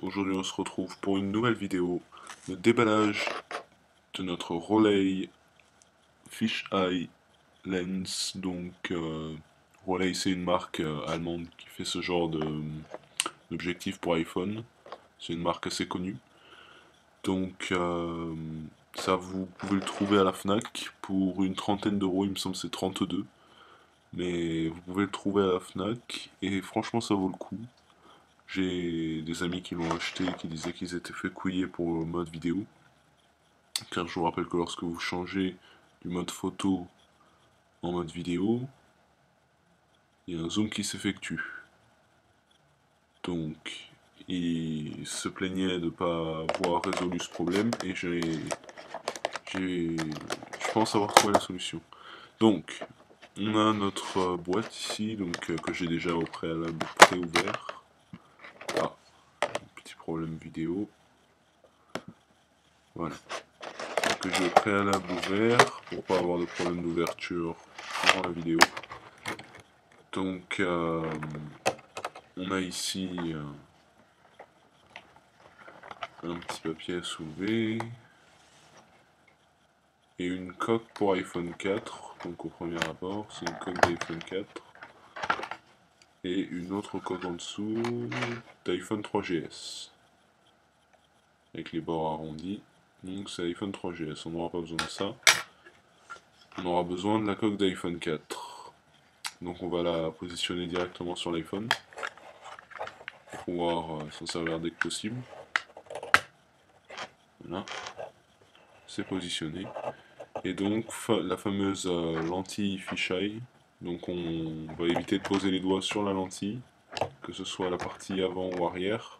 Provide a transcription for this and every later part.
Aujourd'hui on se retrouve pour une nouvelle vidéo de déballage de notre Rolei Fisheye Lens. Rolei, c'est une marque allemande qui fait ce genre d'objectif pour iPhone. C'est une marque assez connue. Ça, vous pouvez le trouver à la Fnac pour une trentaine d'euros, il me semble que c'est 32. Mais vous pouvez le trouver à la Fnac et franchement ça vaut le coup. J'ai des amis qui l'ont acheté et qui disaient qu'ils étaient fait couiller pour le mode vidéo. Car je vous rappelle que lorsque vous changez du mode photo en mode vidéo, il y a un zoom qui s'effectue. Donc, il se plaignait de ne pas avoir résolu ce problème et je pense avoir trouvé la solution. Donc, on a notre boîte ici, que j'ai déjà au préalable pré-ouvert. Ah, petit problème vidéo. Voilà. Que j'ai au préalable ouvert pour pas avoir de problème d'ouverture durant la vidéo. On a ici un petit papier à soulever et une coque pour iPhone 4. Donc au premier abord, c'est une coque d'iPhone 4 et une autre coque en dessous d'iPhone 3GS avec les bords arrondis. Donc c'est iPhone 3GS, on n'aura pas besoin de ça. On aura besoin de la coque d'iPhone 4. Donc on va la positionner directement sur l'iPhone pour pouvoir s'en servir dès que possible. Voilà, c'est positionné. Et donc la fameuse lentille fisheye. Donc on va éviter de poser les doigts sur la lentille, que ce soit la partie avant ou arrière.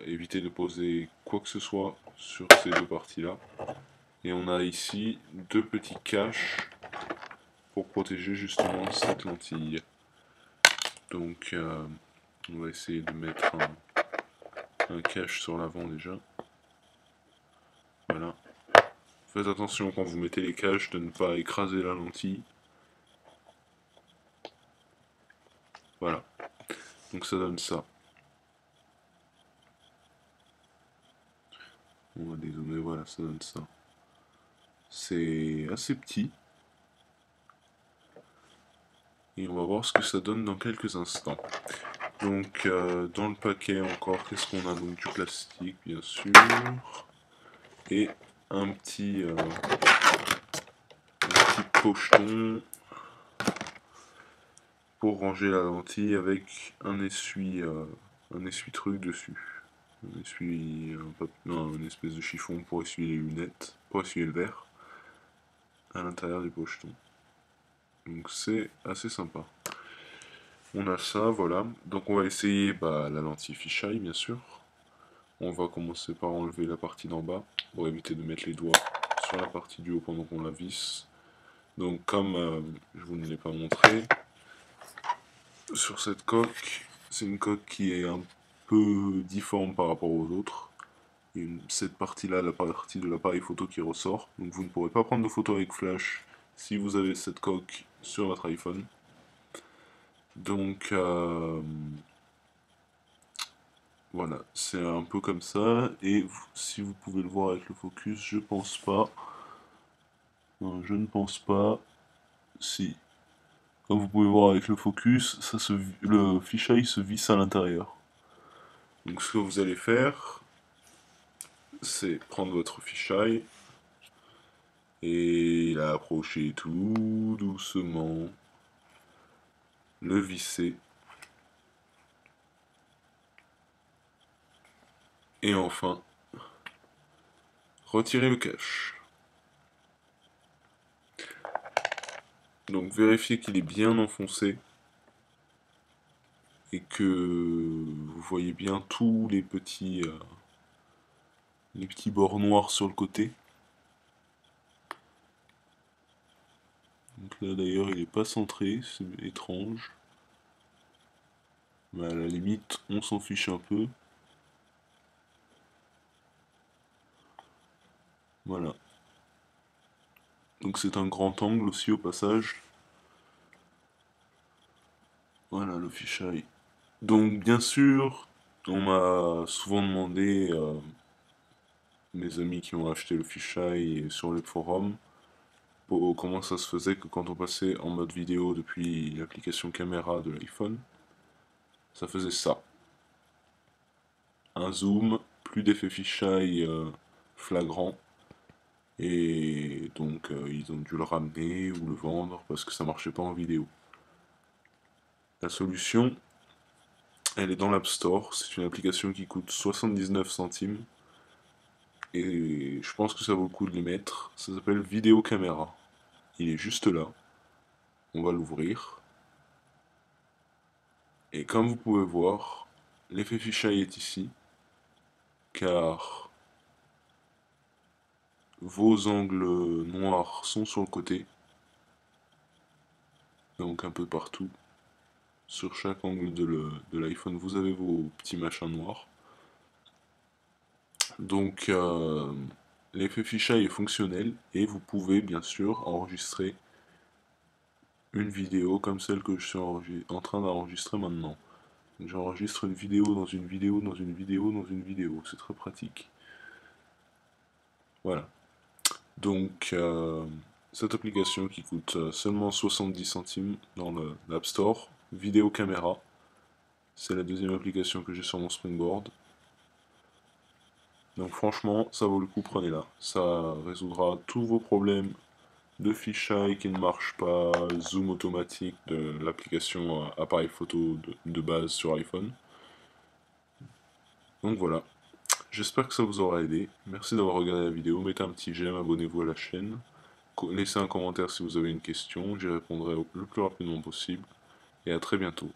Éviter de poser quoi que ce soit sur ces deux parties-là. Et on a ici deux petits caches pour protéger justement cette lentille. Donc on va essayer de mettre un cache sur l'avant déjà. Voilà. Faites attention quand vous mettez les caches de ne pas écraser la lentille. Voilà. Donc ça donne ça. On va dézoomer, voilà, ça donne ça. C'est assez petit. Et on va voir ce que ça donne dans quelques instants. Donc dans le paquet encore, qu'est-ce qu'on a? Donc du plastique bien sûr. Et un petit pocheton pour ranger la lentille avec un essuie-truc dessus. Un espèce de chiffon pour essuyer les lunettes, pour essuyer le verre à l'intérieur du pocheton. Donc c'est assez sympa. On a ça, voilà. Donc on va essayer la lentille fisheye bien sûr. On va commencer par enlever la partie d'en bas pour éviter de mettre les doigts sur la partie du haut pendant qu'on la visse. Donc comme je vous ne l'ai pas montré, sur cette coque, c'est une coque qui est un peu difforme par rapport aux autres. Cette partie-là, la partie de l'appareil photo qui ressort. Donc vous ne pourrez pas prendre de photos avec flash si vous avez cette coque sur votre iPhone. Donc voilà, c'est un peu comme ça. Et si vous pouvez le voir avec le focus, je pense pas. Non, je ne pense pas. Si. Comme vous pouvez voir avec le focus, le fisheye se visse à l'intérieur. Donc ce que vous allez faire, c'est prendre votre fisheye et l'approcher tout doucement, le visser, et enfin, retirer le cache. Donc vérifiez qu'il est bien enfoncé et que vous voyez bien tous les petits bords noirs sur le côté. Donc là d'ailleurs il n'est pas centré, c'est étrange. Mais à la limite on s'en fiche un peu. Voilà. Donc c'est un grand angle aussi au passage. Voilà le fisheye. Donc bien sûr, On m'a souvent demandé, mes amis qui ont acheté le fisheye sur les forums, comment ça se faisait que quand on passait en mode vidéo depuis l'application caméra de l'iPhone, ça faisait ça. Un zoom, plus d'effet fisheye flagrant, et donc ils ont dû le ramener ou le vendre parce que ça marchait pas en vidéo. La solution, elle est dans l'App Store, c'est une application qui coûte 79 centimes, et je pense que ça vaut le coup de les mettre. Ça s'appelle Vidéo Caméra. Il est juste là, on va l'ouvrir, et comme vous pouvez voir, l'effet fisheye est ici, car vos angles noirs sont sur le côté, donc un peu partout. Sur chaque angle de l'iPhone, vous avez vos petits machins noirs. Donc l'effet fisheye est fonctionnel et vous pouvez bien sûr enregistrer une vidéo comme celle que je suis en train d'enregistrer maintenant. J'enregistre une vidéo dans une vidéo dans une vidéo dans une vidéo, c'est très pratique. Voilà. Donc cette application qui coûte seulement 70 centimes dans l'App Store, Vidéo Caméra, c'est la deuxième application que j'ai sur mon Springboard. Donc franchement, ça vaut le coup, prenez-la. Ça résoudra tous vos problèmes de fisheye qui ne marche pas, zoom automatique de l'application appareil photo de base sur iPhone. Donc voilà, j'espère que ça vous aura aidé. Merci d'avoir regardé la vidéo, mettez un petit j'aime, abonnez-vous à la chaîne. Laissez un commentaire si vous avez une question, j'y répondrai le plus rapidement possible. Et à très bientôt.